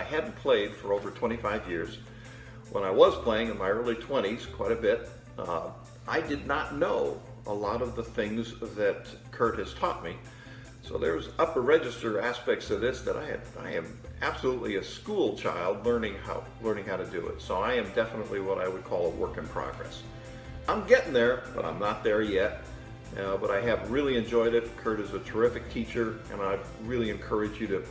hadn't played for over 25 years. When I was playing in my early 20s, quite a bit, I did not know a lot of the things that Kurt has taught me. So there's upper register aspects of this that I am absolutely a school child learning how to do it. So I am definitely what I would call a work in progress. I'm getting there, but I'm not there yet. But I have really enjoyed it. Kurt is a terrific teacher, and I really encourage you to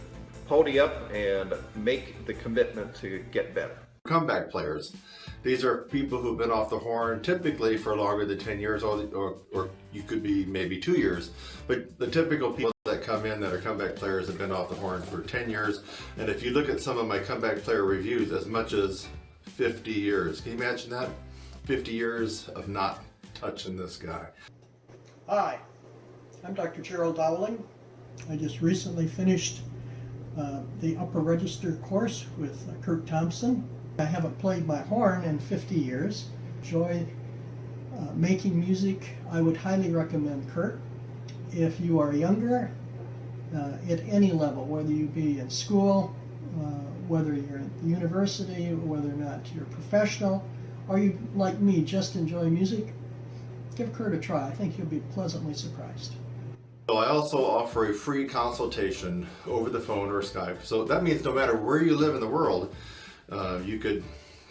pony up and make the commitment to get better. Comeback players. These are people who've been off the horn typically for longer than 10 years, or you could be maybe 2 years. But the typical people that come in that are comeback players have been off the horn for 10 years. And if you look at some of my comeback player reviews, as much as 50 years. Can you imagine that? 50 years of not touching this guy. Hi, I'm Dr. Gerald Dowling. I just recently finished the upper register course with Kurt Thompson. I haven't played my horn in 50 years. Enjoy making music. I would highly recommend Kurt. If you are younger, at any level, whether you be in school, whether you're at the university, whether or not you're professional, or you, like me, just enjoy music, give Kurt a try. I think you'll be pleasantly surprised. So I also offer a free consultation over the phone or Skype. So that means no matter where you live in the world, you could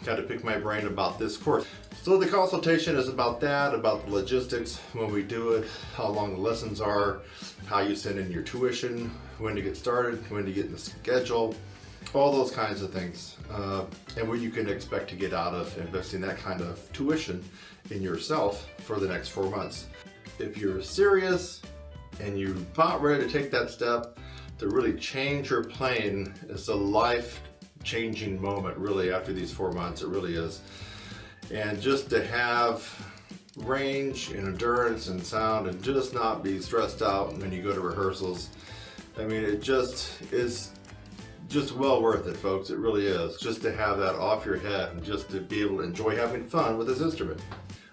kind of pick my brain about this course. So the consultation is about that, about the logistics, when we do it, how long the lessons are, how you send in your tuition, when to get started, when to get in the schedule, all those kinds of things, and what you can expect to get out of investing that kind of tuition in yourself for the next 4 months. If you're serious and you're about ready to take that step to really change your playing, it's a life-changing moment really after these 4 months, it really is. And just to have range and endurance and sound and just not be stressed out when you go to rehearsals, I mean, it just is just well worth it, folks. It really is. Just to have that off your head and just to be able to enjoy having fun with this instrument.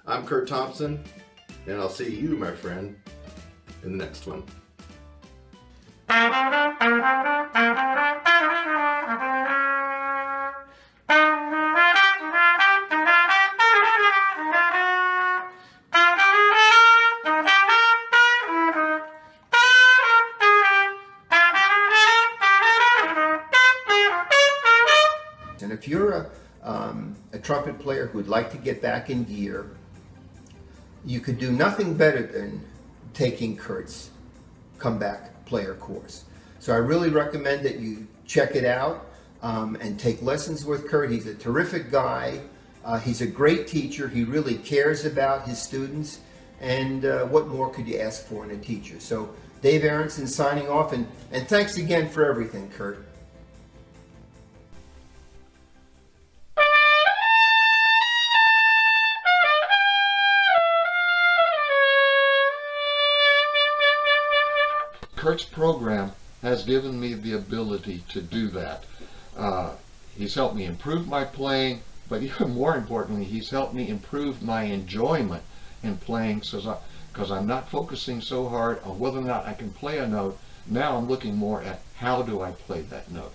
I'm Kurt Thompson, and I'll see you, my friend, in the next one. And if you're a trumpet player who'd like to get back in gear, you could do nothing better than taking Kurt's comeback player course. So I really recommend that you check it out and take lessons with Kurt. He's a terrific guy. He's a great teacher. He really cares about his students. And what more could you ask for in a teacher? So Dave Aronson signing off, and thanks again for everything, Kurt. Kurt's program has given me the ability to do that. He's helped me improve my playing, but even more importantly, he's helped me improve my enjoyment in playing, because I'm not focusing so hard on whether or not I can play a note. Now I'm looking more at how do I play that note.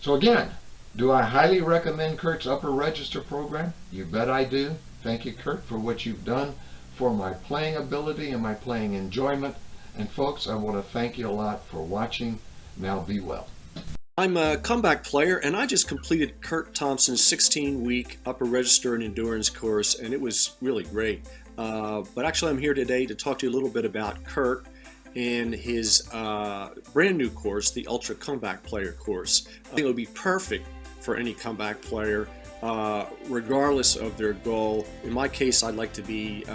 So again, do I highly recommend Kurt's upper register program? You bet I do. Thank you, Kurt, for what you've done for my playing ability and my playing enjoyment. And folks, I want to thank you a lot for watching. Now be well. I'm a comeback player, and I just completed Kurt Thompson's 16-week upper register and endurance course, and it was really great. But actually I'm here today to talk to you a little bit about Kurt and his brand new course, the Ultra Comeback Player course. I think it would be perfect for any comeback player, regardless of their goal. In my case, I'd like to be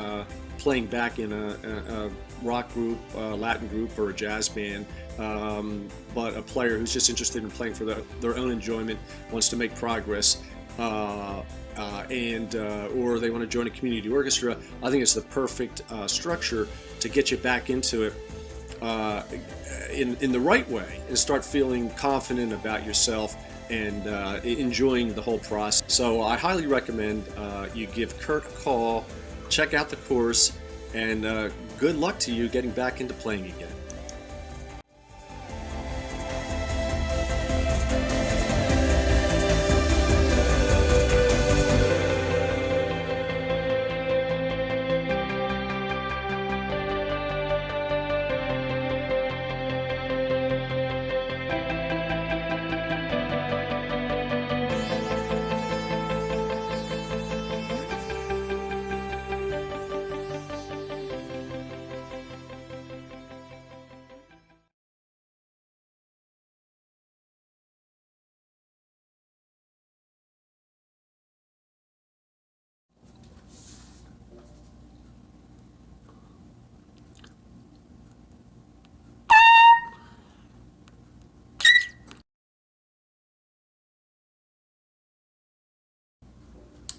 playing back in a rock group, Latin group, or a jazz band, but a player who's just interested in playing for their own enjoyment, wants to make progress, or they want to join a community orchestra. I think it's the perfect structure to get you back into it in the right way and start feeling confident about yourself and enjoying the whole process. So I highly recommend you give Kurt a call, check out the course, and good luck to you getting back into playing again.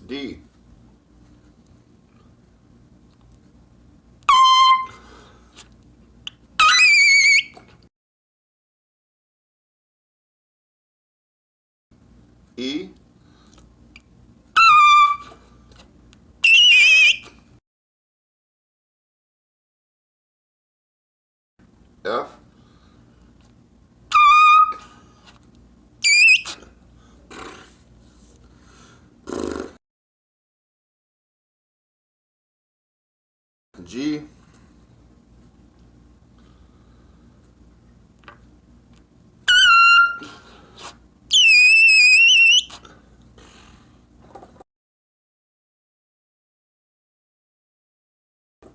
D. E. F. G.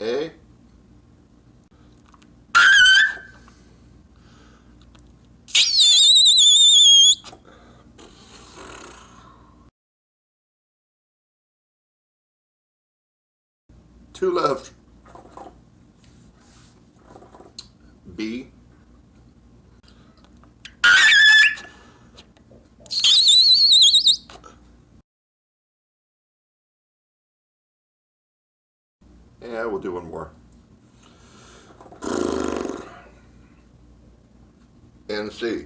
A. Two left. B. Yeah, we'll do one more. And C.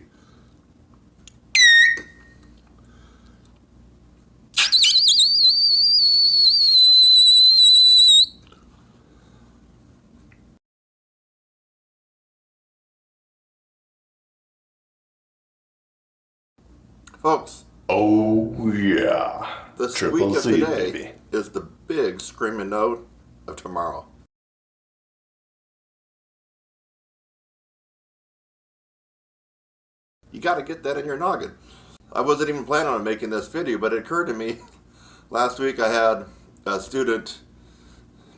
Folks. Oh yeah. The squeak Triple of C, today baby. is the big screaming note of tomorrow. You got to get that in your noggin. I wasn't even planning on making this video, but it occurred to me last week I had a student,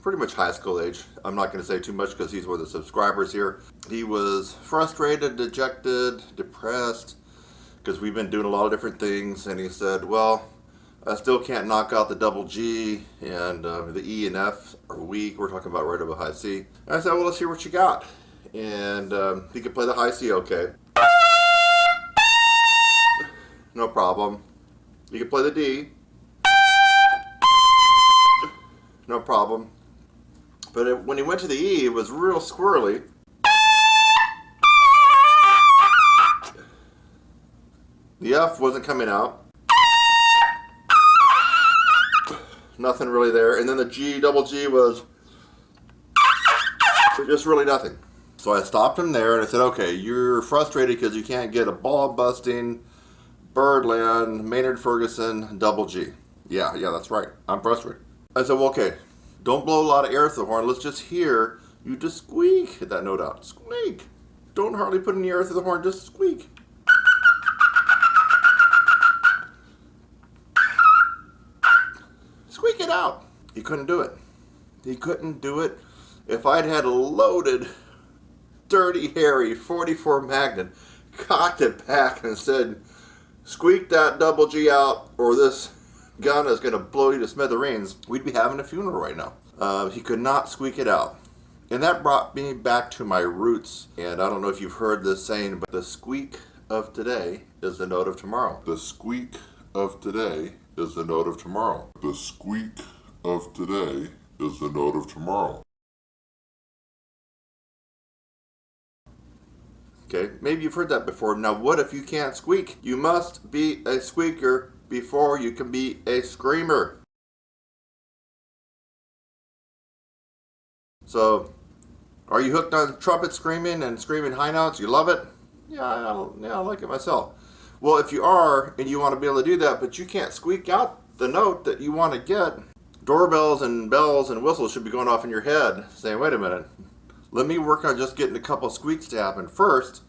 pretty much high school age. I'm not going to say too much because he's one of the subscribers here. He was frustrated, dejected, depressed because we've been doing a lot of different things, and he said, well, I still can't knock out the double G, and the E and F are weak. We're talking about right above high C. And I said, well, let's hear what you got. And he could play the high C okay. No problem. You can play the D. No problem. But when he went to the E, it was real squirrely. The F wasn't coming out. Nothing really there. And then the G, double G was just really nothing. So I stopped him there and I said, okay, you're frustrated because you can't get a ball busting Birdland, Maynard Ferguson, double G. Yeah, that's right. I'm frustrated. I said, well, okay, don't blow a lot of air through the horn. Let's just hear you just squeak. Hit that note out. Squeak. Don't hardly put any air through the horn, just squeak. Squeak it out. He couldn't do it. He couldn't do it. If I'd had a loaded, dirty, hairy 44 Magnum, cocked it back and said, squeak that double G out or this gun is going to blow you to smithereens, we'd be having a funeral right now. He could not squeak it out. And that brought me back to my roots. And I don't know if you've heard this saying, but the squeak of today is the note of tomorrow. The squeak of today is the note of tomorrow. The squeak of today is the note of tomorrow. Okay, maybe you've heard that before. Now what if you can't squeak? You must be a squeaker before you can be a screamer. So, are you hooked on trumpet screaming and screaming high notes? You love it? Yeah, I like it myself. Well, if you are, and you want to be able to do that, but you can't squeak out the note that you want to get, doorbells and bells and whistles should be going off in your head, saying, wait a minute, let me work on just getting a couple squeaks to happen first,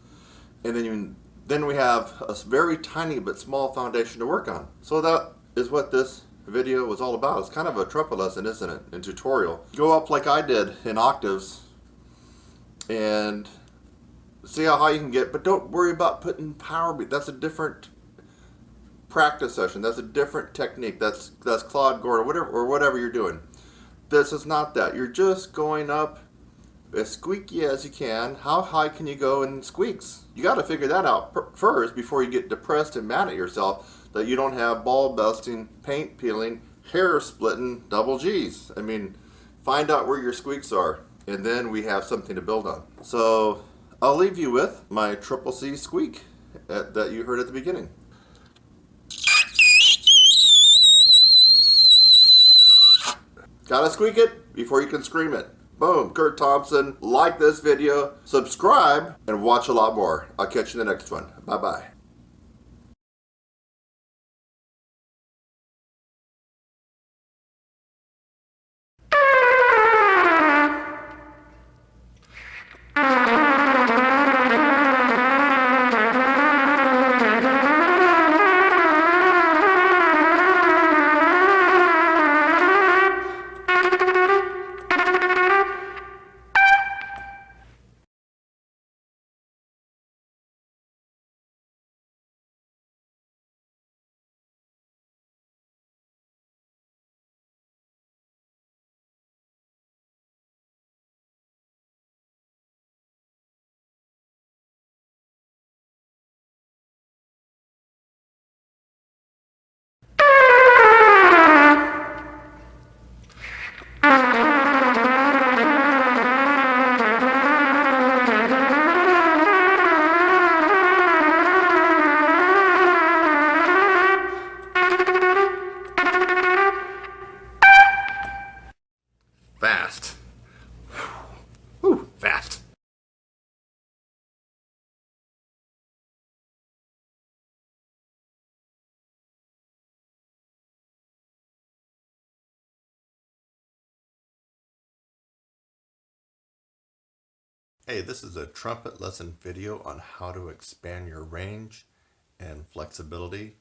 and then we have a very tiny but small foundation to work on. So that is what this video was all about. It's kind of a trumpet lesson, isn't it? And tutorial. Go up like I did in octaves and see how high you can get, but don't worry about putting power beat. That's a different practice session. That's a different technique. That's Claude Gordon or whatever you're doing. This is not that. You're just going up as squeaky as you can. How high can you go in squeaks? You got to figure that out first before you get depressed and mad at yourself that you don't have ball busting, paint peeling, hair-splitting double G's. I mean, find out where your squeaks are, and then we have something to build on. So I'll leave you with my triple C squeak that you heard at the beginning. Gotta squeak it before you can scream it. Boom, Kurt Thompson. Like this video, subscribe, and watch a lot more. I'll catch you in the next one. Bye-bye. Fast. Whew, fast. Hey, this is a trumpet lesson video on how to expand your range and flexibility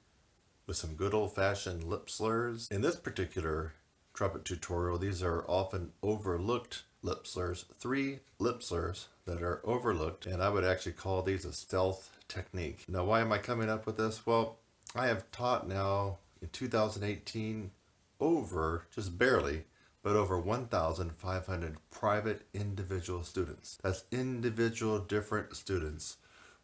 with some good old-fashioned lip slurs. In this particular trumpet tutorial, these are often overlooked lip slurs, 3 lip slurs that are overlooked, and I would actually call these a stealth technique. Now, why am I coming up with this? Well, I have taught now in 2018 just barely, but over 1,500 private individual students. That's individual different students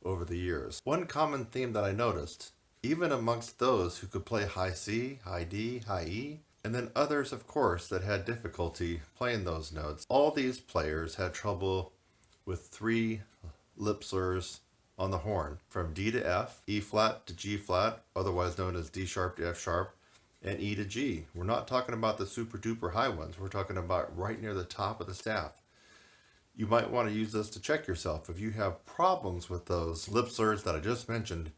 over the years. One common theme that I noticed, even amongst those who could play high C, high D, high E, and then others, of course, that had difficulty playing those notes. All these players had trouble with 3 lip slurs on the horn, from D to F, E flat to G flat, otherwise known as D sharp to F sharp, and E to G. We're not talking about the super duper high ones. We're talking about right near the top of the staff. You might want to use this to check yourself. If you have problems with those lip slurs that I just mentioned,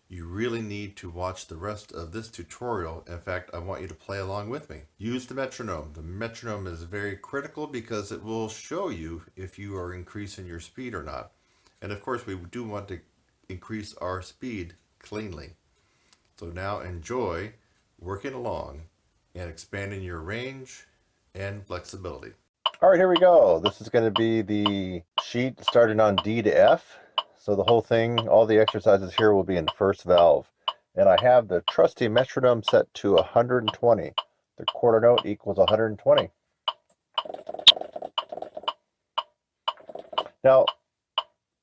you really need to watch the rest of this tutorial. In fact, I want you to play along with me. Use the metronome. The metronome is very critical because it will show you if you are increasing your speed or not. And of course, we do want to increase our speed cleanly. So now enjoy working along and expanding your range and flexibility. All right, here we go. This is going to be the sheet starting on D to F. So the whole thing, all the exercises here will be in first valve. And I have the trusty metronome set to 120. The quarter note equals 120. Now,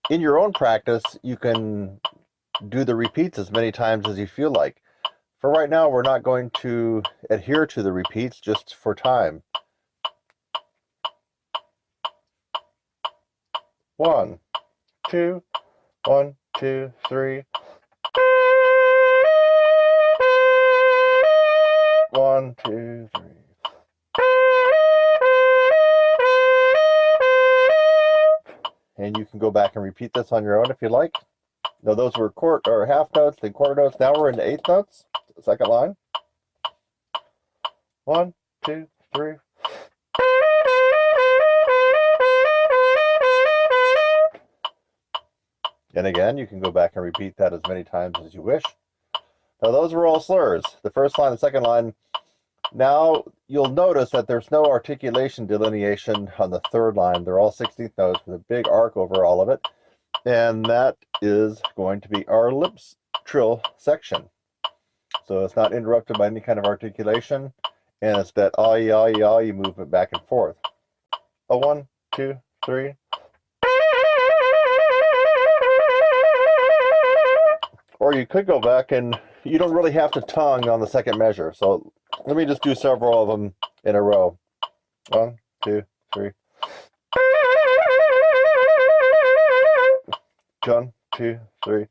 in your own practice, you can do the repeats as many times as you feel like. For right now, we're not going to adhere to the repeats just for time. 1, 2, 1, 2, 3. 1, 2, 3. And you can go back and repeat this on your own if you like. Now those were half notes, then quarter notes. Now we're into 8th notes. Second line. 1, 2, 3. And again, you can go back and repeat that as many times as you wish. Now those were all slurs. The first line, the second line. Now you'll notice that there's no articulation delineation on the third line. They're all 16th notes with a big arc over all of it. And that is going to be our lips trill section. So it's not interrupted by any kind of articulation. And it's that ah-ee movement back and forth. 1, 2, 3. Or you could go back and you don't really have to tongue on the second measure. So Let me just do several of them in a row. 1, 2, 3. 1, 2, 3.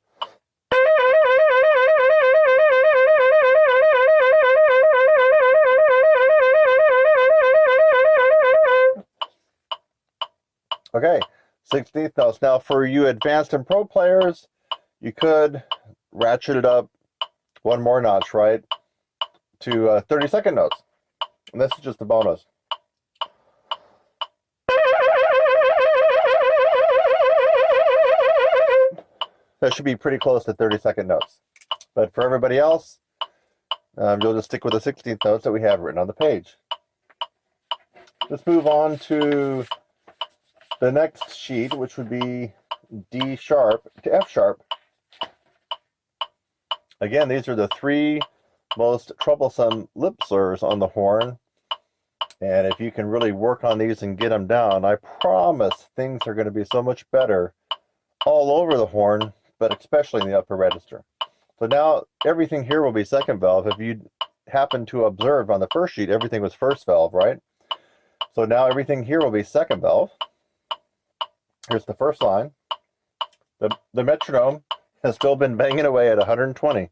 Okay, 16th notes. Now for you advanced and pro players, you could ratchet it up one more notch, right, to 32nd notes. And this is just a bonus. That should be pretty close to 32nd notes. But for everybody else, you'll just stick with the 16th notes that we have written on the page. Let's move on to the next sheet, which would be D sharp to F sharp. Again, these are the 3 most troublesome lip slurs on the horn. And if you can really work on these and get them down, I promise things are going to be so much better all over the horn, but especially in the upper register. So now everything here will be second valve. If you happen to observe on the first sheet, everything was first valve, right? So now everything here will be second valve. Here's the first line. The metronome has still been banging away at 120.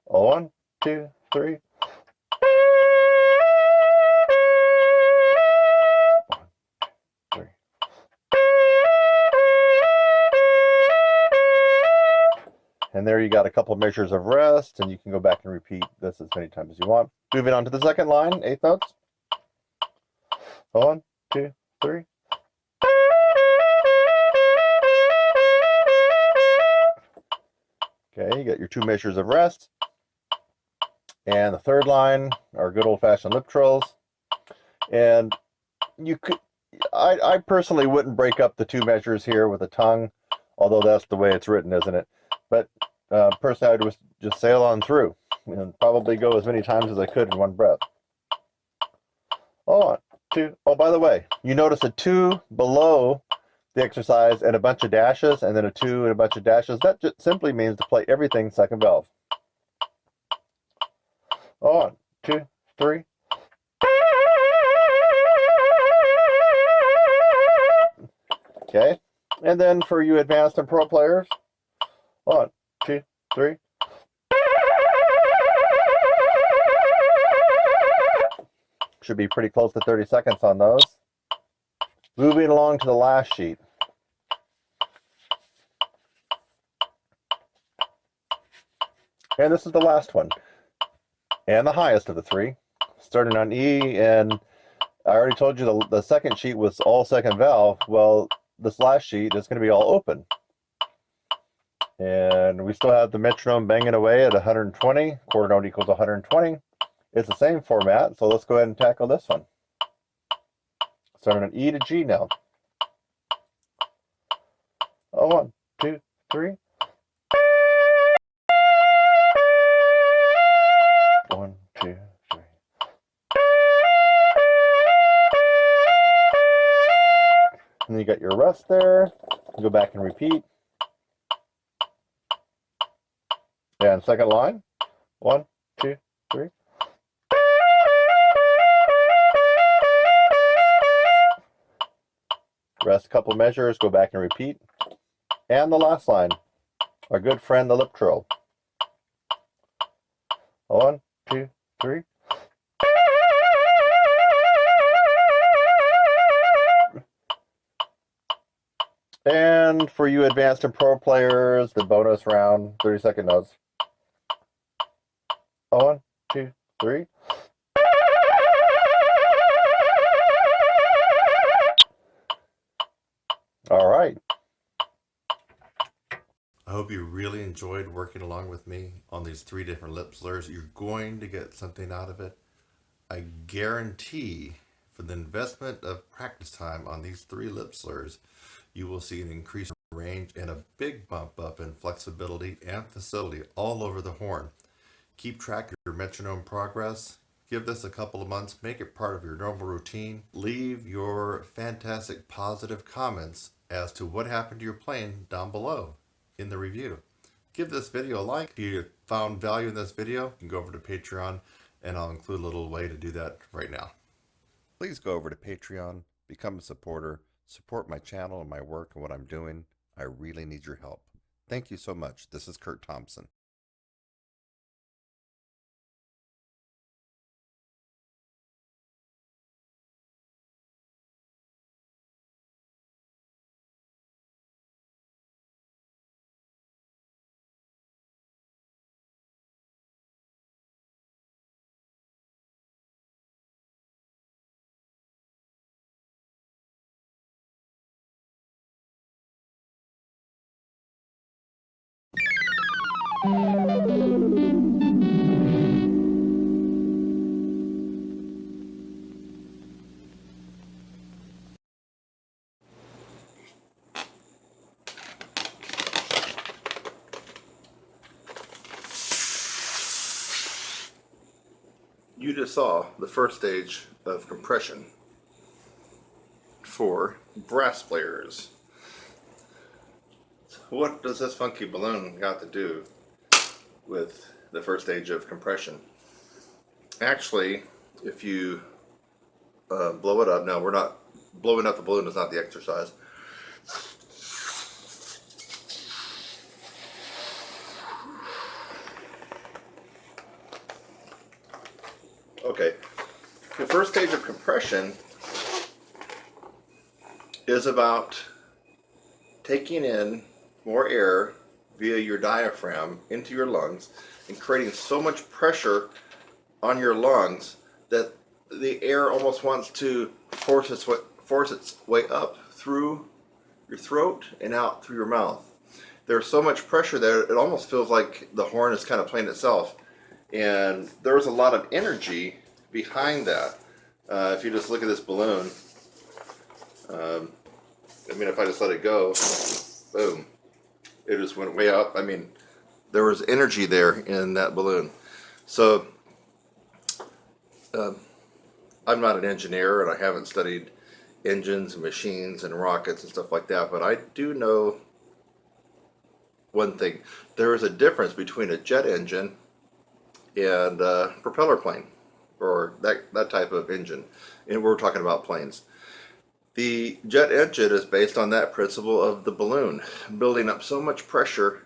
1, 2, 3. 1, 2, 3. And there you got a couple measures of rest, and you can go back and repeat this as many times as you want. Moving on to the second line, 8th notes. 1, 2, 3. Okay, you got your 2 measures of rest. And the third line are good old-fashioned lip trills. And you could, I personally wouldn't break up the 2 measures here with the tongue, although that's the way it's written, isn't it? But personally, I would just sail on through and probably go as many times as I could in one breath. 1, 2. Oh, by the way, you notice a 2 below the exercise and a bunch of dashes, and then a 2 and a bunch of dashes. That just simply means to play everything second valve. 1, 2, 3. Okay, and then for you advanced and pro players, 1, 2, 3. Should be pretty close to 30 seconds on those. Moving along to the last sheet. And this is the last one. And the highest of the 3. Starting on E, and I already told you the second sheet was all second valve. Well, this last sheet is going to be all open. And we still have the metronome banging away at 120. Quarter note equals 120. It's the same format, so let's go ahead and tackle this one. Starting on E to G now. 1, 2, 3. 1, 2, 3. And then you got your rest there. Go back and repeat. And second line. 1, 2, 3. Rest a couple measures, go back and repeat. And the last line, our good friend the lip trill. 1, 2, 3. And for you advanced and pro players, the bonus round, 30-second notes. 1, 2, 3. All right. I hope you really enjoyed working along with me on these 3 different lip slurs. You're going to get something out of it. I guarantee for the investment of practice time on these 3 lip slurs, you will see an increase in range and a big bump up in flexibility and facility all over the horn. Keep track of your metronome progress. Give this a couple of months. Make it part of your normal routine. Leave your fantastic positive comments as to what happened to your playing down below in the review. Give this video a like. If you found value in this video, you can go over to Patreon, and I'll include a little way to do that right now. Please go over to Patreon, become a supporter, support my channel and my work and what I'm doing. I really need your help. Thank you so much. This is Kurt Thompson. You just saw the first stage of compression for brass players. What does this funky balloon got to do with the first stage of compression? Actually, if you blow it up, now we're not blowing up the balloon is not the exercise. Okay, the first stage of compression is about taking in more air via your diaphragm into your lungs and creating so much pressure on your lungs that the air almost wants to force its way up through your throat and out through your mouth. There's so much pressure there, it almost feels like the horn is kind of playing itself. And there's a lot of energy behind that. If you just look at this balloon, I mean, if I just let it go, boom, it just went way up. I mean, there was energy there in that balloon. So, I'm not an engineer and I haven't studied engines and machines and rockets and stuff like that, but I do know one thing. There is a difference between a jet engine and a propeller plane, or that type of engine, and we're talking about planes. The jet engine is based on that principle of the balloon building up so much pressure,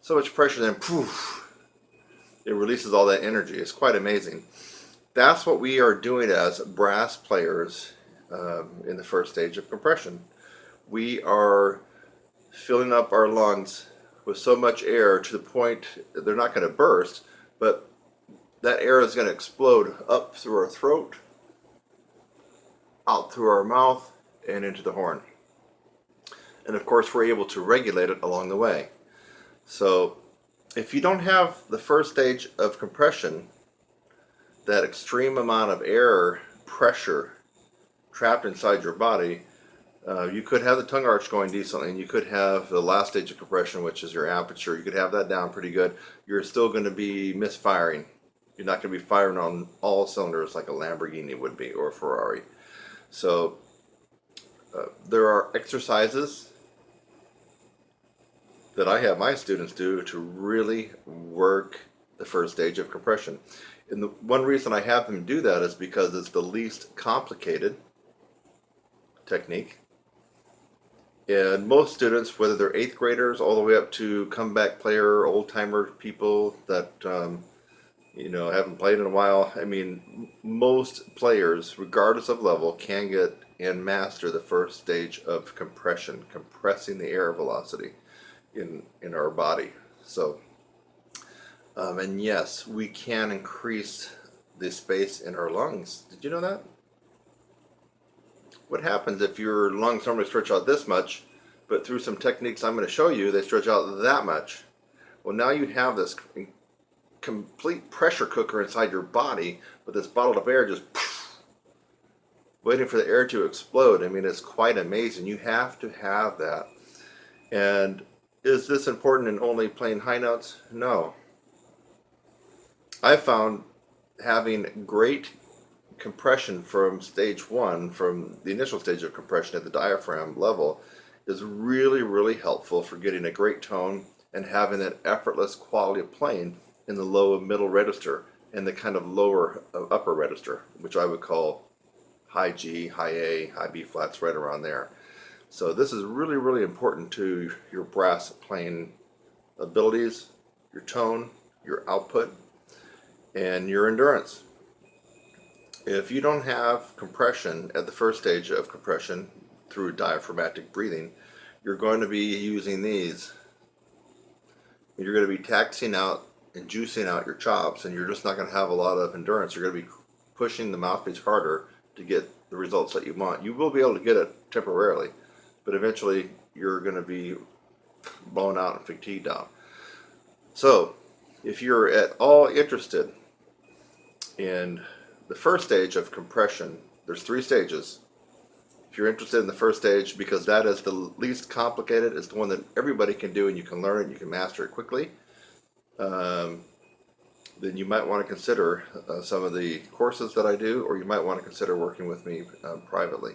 then poof, it releases all that energy. It's quite amazing. That's what we are doing as brass players in the first stage of compression. We are filling up our lungs with so much air to the point they're not going to burst, but that air is going to explode up through our throat, out through our mouth, and into the horn. And of course, we're able to regulate it along the way. So if you don't have the first stage of compression, that extreme amount of air pressure trapped inside your body, you could have the tongue arch going decently, and you could have the last stage of compression, which is your aperture. You could have that down pretty good. You're still going to be misfiring. You're not going to be firing on all cylinders like a Lamborghini would be, or a Ferrari. So there are exercises that I have my students do to really work the first stage of compression. And the one reason I have them do that is because it's the least complicated technique. And most students, whether they're 8th graders all the way up to comeback player, old timer people that haven't played in a while, I mean, most players, regardless of level, can get and master the first stage of compression, compressing the air velocity in our body. So, and yes, we can increase the space in our lungs. Did you know that? What happens if your lungs normally stretch out this much, but through some techniques I'm going to show you, they stretch out that much? Well, now you have this complete pressure cooker inside your body with this bottled up air just waiting for the air to explode. I mean, it's quite amazing. You have to have that. And is this important in only playing high notes? No. I found having great compression from stage 1, from the initial stage of compression at the diaphragm level, is really, really helpful for getting a great tone and having that effortless quality of playing in the low and middle register and the kind of lower upper register, which I would call high G, high A, high B flats, right around there. So this is really, really important to your brass playing abilities, your tone, your output, and your endurance. If you don't have compression at the first stage of compression through diaphragmatic breathing, you're going to be using these. You're going to be taxing out and juicing out your chops, and you're just not going to have a lot of endurance. You're going to be pushing the mouthpiece harder to get the results that you want. You will be able to get it temporarily, but eventually you're going to be blown out and fatigued out. So if you're at all interested in the first stage of compression, there's 3 stages. If you're interested in the first stage, because that is the least complicated, it's the one that everybody can do and you can learn it, you can master it quickly, then you might want to consider some of the courses that I do, or you might want to consider working with me privately.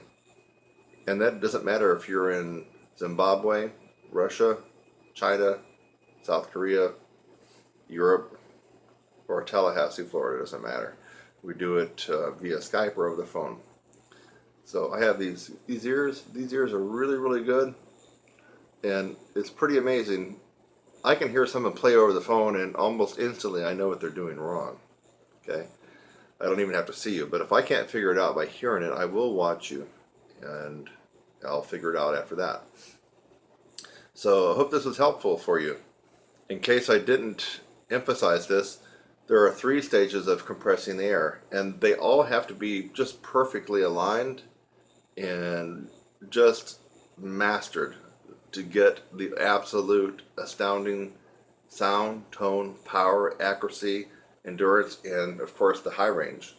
And that doesn't matter if you're in Zimbabwe, Russia, China, South Korea, Europe, or Tallahassee, Florida, it doesn't matter. We do it via Skype or over the phone. So I have these ears. These ears are really, really good, and it's pretty amazing. I can hear someone play over the phone, and almost instantly I know what they're doing wrong. Okay, I don't even have to see you, but if I can't figure it out by hearing it, I will watch you, and I'll figure it out after that. So I hope this was helpful for you. In case I didn't emphasize this, there are 3 stages of compressing the air, and they all have to be just perfectly aligned and just mastered to get the absolute astounding sound, tone, power, accuracy, endurance, and of course the high range.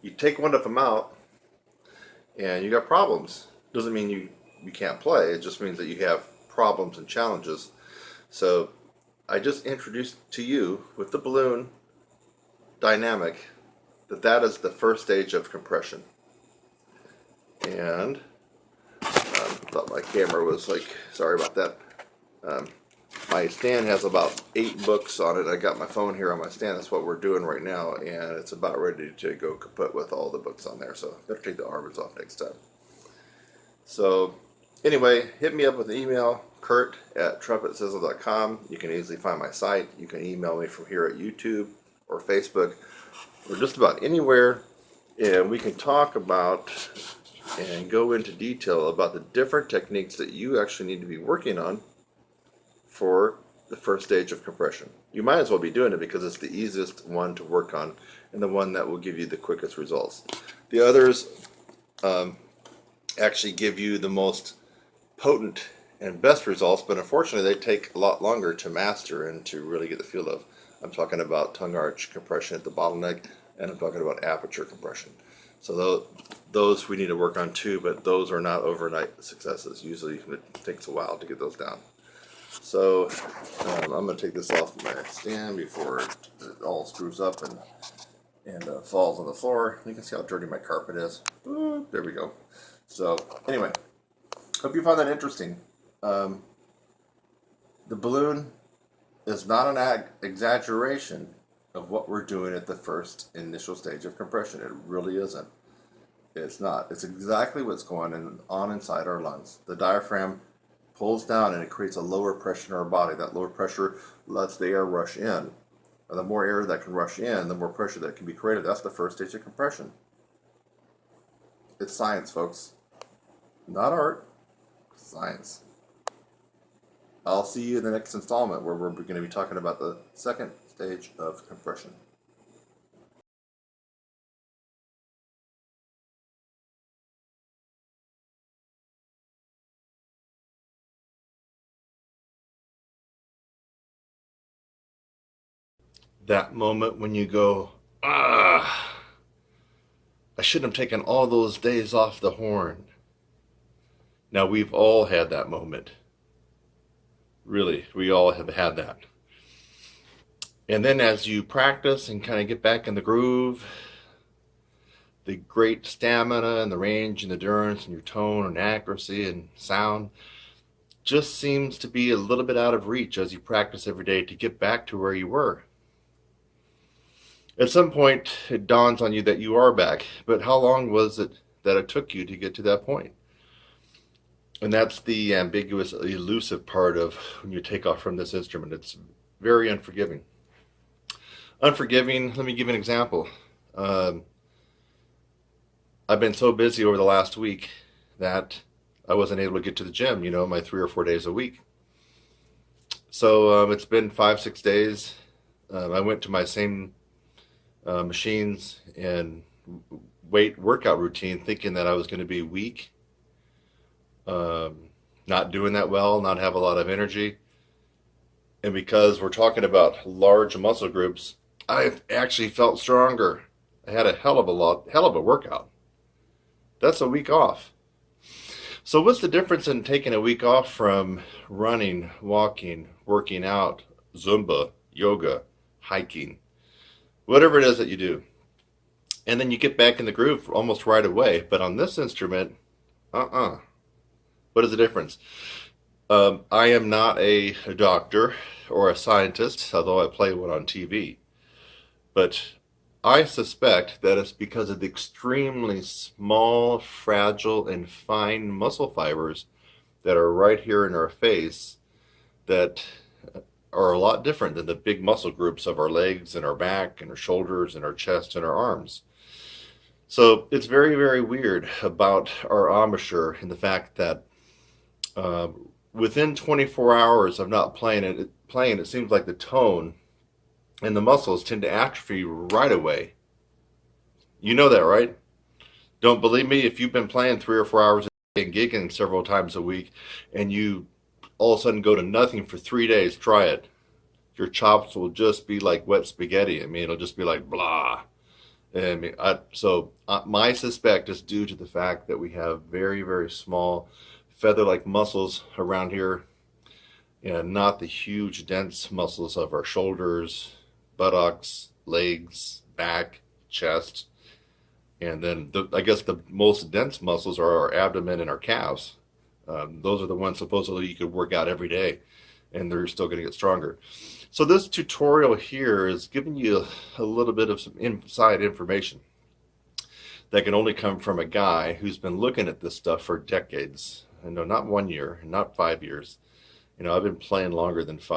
You take one of them out and you got problems. Doesn't mean you can't play, it just means that you have problems and challenges. So I just introduced to you with the balloon dynamic that is the first stage of compression. And thought my camera was like, sorry about that. My stand has about 8 books on it. I got my phone here on my stand. That's what we're doing right now, and it's about ready to go kaput with all the books on there. So I better take the arbors off next time. So anyway, hit me up with an email, kurt@trumpetsizzle.com. You can easily find my site. You can email me from here at YouTube or Facebook or just about anywhere, and we can talk about and go into detail about the different techniques that you actually need to be working on for the first stage of compression. You might as well be doing it because it's the easiest one to work on and the one that will give you the quickest results. The others actually give you the most potent and best results, but unfortunately they take a lot longer to master and to really get the feel of. I'm talking about tongue arch compression at the bottleneck, and I'm talking about aperture compression. So those we need to work on too, but those are not overnight successes. Usually it takes a while to get those down. So I'm going to take this off my stand before it all screws up and falls on the floor. You can see how dirty my carpet is. Ooh, there we go. So anyway, hope you find that interesting. The balloon is not an exaggeration of what we're doing at the first initial stage of compression. It really isn't. It's not. It's exactly what's going on inside our lungs. The diaphragm pulls down and it creates a lower pressure in our body. That lower pressure lets the air rush in. And the more air that can rush in, the more pressure that can be created. That's the first stage of compression. It's science, folks. Not art. Science. I'll see you in the next installment where we're going to be talking about the second stage of compression. That moment when you go, I shouldn't have taken all those days off the horn. Now, we've all had that moment. Really, we all have had that. And then as you practice and kind of get back in the groove, the great stamina and the range and endurance and your tone and accuracy and sound just seems to be a little bit out of reach as you practice every day to get back to where you were. At some point, it dawns on you that you are back, but how long was it that it took you to get to that point? And that's the ambiguous, elusive part of when you take off from this instrument. It's very unforgiving. Unforgiving, let me give you an example. I've been so busy over the last week that I wasn't able to get to the gym, my 3 or 4 days a week. So it's been 5-6 days. I went to my same machines and weight workout routine thinking that I was going to be weak, not doing that well, not have a lot of energy. And because we're talking about large muscle groups, I actually felt stronger. I had a hell of a workout. That's a week off. So what's the difference in taking a week off from running, walking, working out, Zumba, yoga, hiking, whatever it is that you do? And then you get back in the groove almost right away. But on this instrument, What is the difference? I am not a doctor or a scientist, although I play one on TV. But I suspect that it's because of the extremely small, fragile, and fine muscle fibers that are right here in our face that are a lot different than the big muscle groups of our legs and our back and our shoulders and our chest and our arms. So it's very, very weird about our embouchure in the fact that within 24 hours of not playing it seems like the tone and the muscles tend to atrophy right away. You know that, right? Don't believe me? If you've been playing 3 or 4 hours a day and gigging several times a week and you all of a sudden go to nothing for 3 days, try it. Your chops will just be like wet spaghetti. I mean, it'll just be like blah. My suspect is due to the fact that we have very, very small feather-like muscles around here and not the huge dense muscles of our shoulders, buttocks, legs, back, chest. And then I guess the most dense muscles are our abdomen and our calves. Those are the ones supposedly you could work out every day and they're still going to get stronger. So this tutorial here is giving you a little bit of some inside information that can only come from a guy who's been looking at this stuff for decades. Not 1 year, not 5 years. I've been playing longer than 5